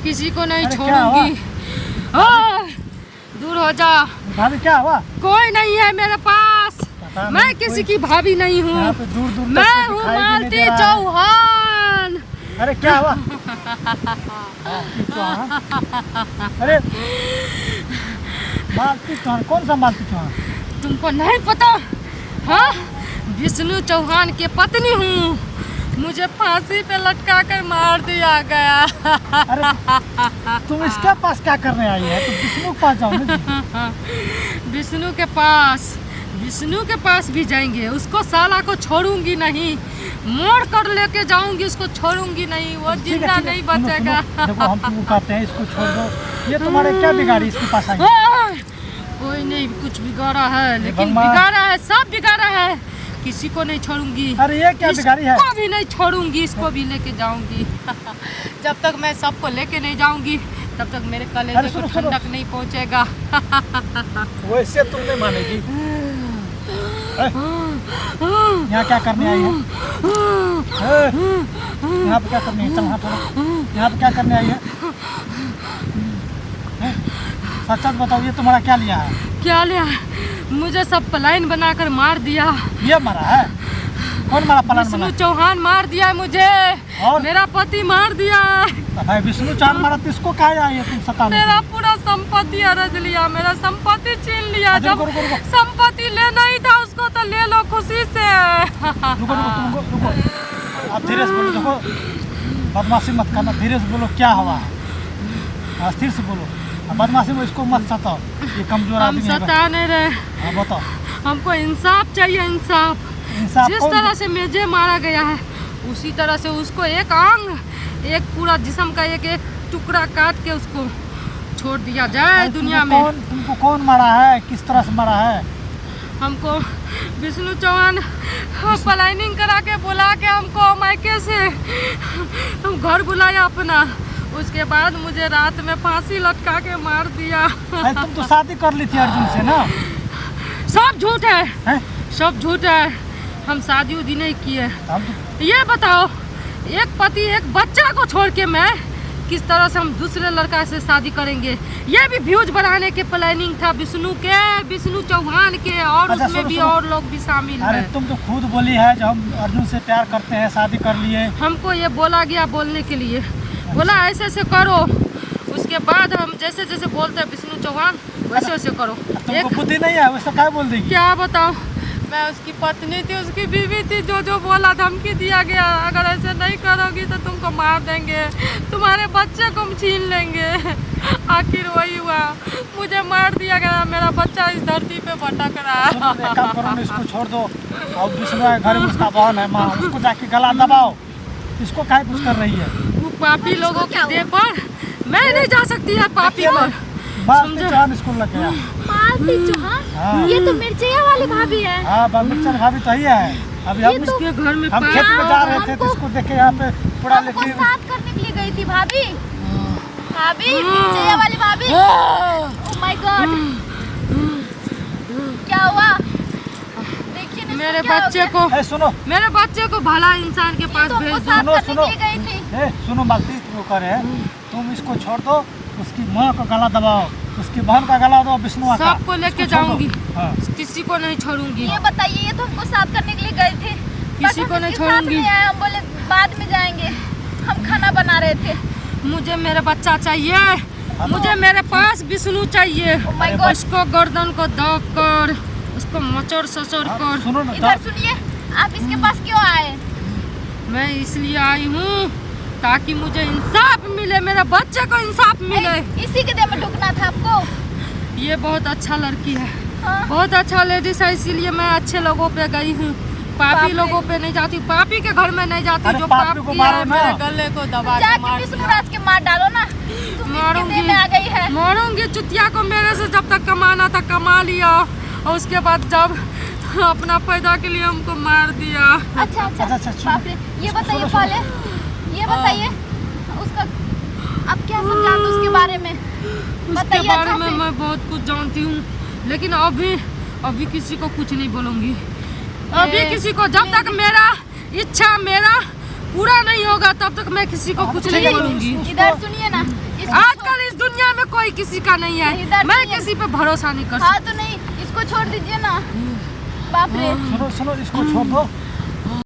किसी को नहीं छोड़ूंगी। दूर हो जा। भाभी क्या हुआ? कोई नहीं है मेरे पास। मैं किसी की भाभी नहीं हूँ। मैं हूँ मालती चौहान। अरे क्या हुआ? अरे मालती चौहान? कौन सा मालती चौहान? तुमको नहीं पता? हाँ, विष्णु चौहान की पत्नी हूँ। मुझे फांसी पे लटका कर मार दिया गया। अरे तुम इसके पास क्या करने आई है? तुम विष्णु के पास जाओ ना। विष्णु के पास भी जाएंगे। उसको साला को छोड़ूंगी नहीं, मोड़ कर लेके जाऊंगी। उसको छोड़ूंगी नहीं, वो जिंदा नहीं बचेगा। देखो हम तुमको कहते हैं इसको छोड़ दो। ये तुम्हारे क्या बिगाड़ी इसके पास आई? कोई नहीं कुछ बिगाड़ा है, लेकिन बिगाड़ा है, सब बिगाड़ा है। किसी को नहीं छोड़ूंगी। अरे ये क्या बिगाड़ी है? इसको भी नहीं छोड़ूंगी, इसको भी लेके जाऊंगी। जब तक मैं सबको लेके नहीं जाऊंगी तब तक मेरे कलेजे को ठंडक नहीं पहुंचेगा। वैसे तुम नहीं मानेगी। यहाँ क्या करने आई है? यहाँ पे क्या करने आई? चल यहाँ पर। यहाँ पे क्या करने आई है? सच सच बताओ, ये तुम्हारा क्या लिया है? क्या लिया? मुझे सब प्लान बनाकर मार दिया। ये मारा है? कौन मारा प्लान बना? विष्णु चौहान मार दिया मुझे। और मेरा पति मार दिया। भाई विष्णु चौहान मारा तो इसको क्या आई है तुम सताने? मेरा पूरा संपत्ति हड़प लिया, मेरा संपत्ति छीन लिया। जब संपत्ति लेना ही था उसको तो ले लो खुशी से। रुको आप धीरे से बोलो। देखो बदमाशी मत करना, धीरे से बोलो। क्या हुआ? स्थिर से बोलो। बदमाशी में इसको मत सताओ, ये कमजोर आदमी है। हम सता नहीं रहे। हाँ बताओ। हमको इंसाफ चाहिए, इंसाफ। जिस तरह से मुझे मारा गया है उसी तरह से उसको एक अंग, एक पूरा जिस्म का एक एक टुकड़ा काट के उसको छोड़ दिया जाए दुनिया में। तुमको कौन मारा है? किस तरह से मारा है? हमको विष्णु चौहान प्लानिंग करा के बुला के हमको मायके से हम घर बुलाया अपना। उसके बाद मुझे रात में फांसी लटका के मार दिया। तुम तो शादी कर ली थी अर्जुन से ना? सब झूठ है, सब झूठ है। हम शादी उदी नहीं किए। ये बताओ, एक पति एक बच्चा को छोड़ के मैं किस तरह से हम दूसरे लड़का से शादी करेंगे? ये भी व्यूज बढ़ाने के प्लानिंग था विष्णु चौहान के, और उसमें भी और लोग भी शामिल हैं। अरे तुम तो खुद बोली है जब हम अर्जुन से प्यार करते हैं शादी कर लिए। हमको ये बोला गया बोलने के लिए, बोला ऐसे ऐसे करो। उसके बाद हम जैसे जैसे बोलते हैं विष्णु चौहान वैसे वैसे करो। तुमको बुद्धि नहीं है वैसा क्या बोल देगी? क्या बताओ, मैं उसकी पत्नी थी, उसकी बीवी थी। जो बोला धमकी दिया गया, अगर ऐसे नहीं करोगी तो तुमको मार देंगे, तुम्हारे बच्चे को हम छीन लेंगे। आखिर वही हुआ, मुझे मार दिया गया। मेरा बच्चा इस धरती पे भटक रहा है। इसको छोड़ दो। और विष्णु घर में उसका बहन है माँ, उसको जाके गला दबाओ। इसको क्या कुछ कर रही है? वो पापी लोगों के देह पर मैं नहीं जा सकती है, पापी पर। मालती चौहान इसको लग गया। मालती चौहान? ये तो मिर्चैया वाली भाभी है। हाँ मिर्चैया भाभी तो ही है। अभी हम इसके घर में हम खेत में जा रहे थे तो इसको देखे यहाँ पे पूरा लेके साथ करने के लिए गई थी भाभी। मिर्चैया वाली भाभी। ओह माय गॉड, क्या हुआ? देखिए मेरे बच्चे को, सुनो, मेरे बच्चे को भला इंसान के पास भेज दो। सुनो मालती, तुम करे तुम इसको छोड़ दो, उसकी माँ का गला दबाओ, उसकी बहन का गला दो। विष्णु सबको लेके जाऊंगी। किसी को नहीं छोड़ूंगी। ये बताइए, ये तो हमको साथ करने के लिए गए थे, किसी को नहीं छोड़ूंगी। हम बोले बाद में जाएंगे, हम खाना बना रहे थे। मुझे मेरा बच्चा चाहिए, मुझे मेरे पास विष्णु चाहिए। उसको गर्दन को दब कर, उसको मचोड़ सचोड़ कर। इधर सुनिए, आप इसके पास क्यों आए? मैं इसलिए आई हूँ ताकि मुझे इंसाफ मिले, मेरे बच्चे को इंसाफ मिले। इसी के देह में ढुकना था आपको। ये बहुत अच्छा लड़की है, बहुत अच्छा लेडीज है, इसीलिए मैं अच्छे लोगों पे गई हूँ। पापी लोगों पे नहीं जाती, पापी के घर में नहीं जाती। जो पापी है मेरे गले को दबा के विष्णुराज के मार डालो ना। मारूंगी, आ गई है। मारूंगी चुतिया को। मेरे से जब तक कमाना था कमा लिया, और उसके बाद जब अपना पैदा के लिए हमको मार दिया। अच्छा बाप रे। ये बताइए पहले, ये बताइए उसका आप क्या समझाते हो उसके बारे में? उसके बारे में मैं बहुत कुछ जानती हूँ, लेकिन अभी किसी को कुछ नहीं बोलूँगी। अभी किसी को, जब तक मेरा इच्छा, मेरा पूरा नहीं होगा तब तक मैं किसी को कुछ नहीं बोलूंगी। इधर सुनिए ना, इसको आजकल इस दुनिया में कोई किसी का नहीं है, इधर मैं सुनिए। किसी पे भरोसा नहीं कर हाँ तो नहीं, इसको छोड़ दीजिए ना। बाप रे। सुनो सुनो, इसको छोड़ दो,